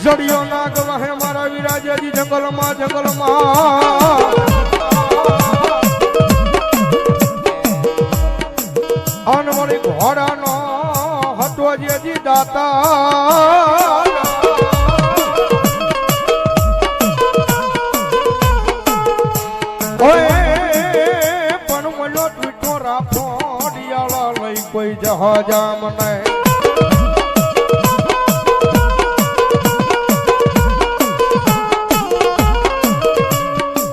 જડિયો નાગ વહે મારા વિરાજજી જંગલમાં અનવળી ઘોડાનો હતો જેજી દાતા પણ મળ્યો ટ્વીટો રાખો ડિયાળા લઈ કોઈ જહાજા મને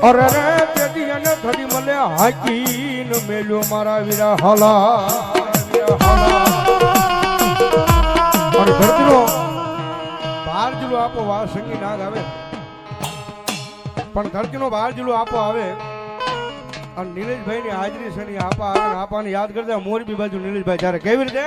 અરે રે તેદી અને થડી મને હાકીન મેલ્યો મારા વીરા હલા અને ધરતીનો બહાર જિલ્લો આપો વા સંગી નાગ આવે પણ ધરતીનો બહાર જિલ્લો આપો આવે અને નીલેશભાઈ ની હાજરી છે આપા આવે ને આપાને યાદ કરતા મોરબી બાજુ નીલેશભાઈ જ્યારે કેવી રીતે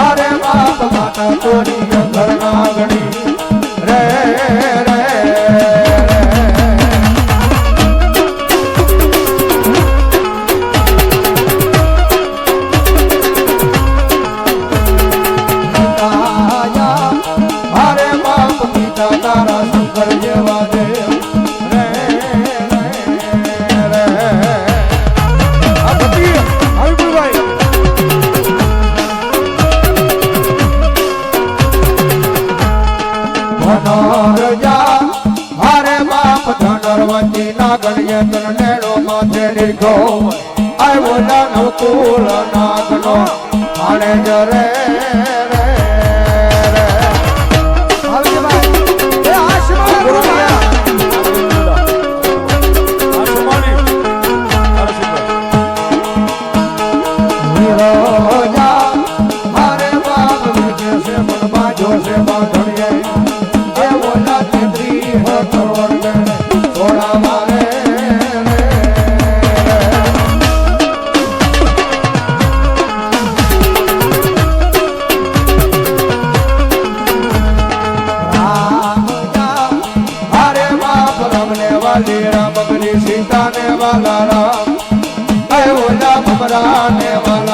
અરે બાપ માતા તોરી ઘરના ગણી રે રે અરે બાપ પિતા તારા શંકર જેવા દેવ રે રે આ બધી આવી ભાઈ ધનરજા હરે બાપ ધનરવતી ના ગણ્ય તન નેડો માથે લીધો આવ્યો દાનવ કુલ નાગનો આણે જરે રે રે આવી ભાઈ એ આશમાન રોજા હરે બાપ વિજય સે મન બાજો સે બાંધણીએ થોડા મારે હરે બાપ રમને વાલી રામ બની સીતા ને વાલા રામ ઓલા ભમરા ને વાલા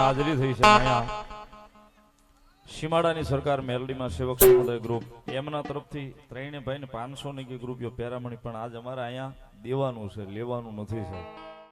હાજરી થઈ છે અહીંયા સીમાડાની સરકાર મેલડીમાં સેવક સમુદાય ગ્રુપ એમના તરફથી ત્રણે ભાઈને 500 ની ગ્રુપ પેરામણી પણ આજ અમારે અહીંયા દેવાનું છે લેવાનું નથી સાહેબ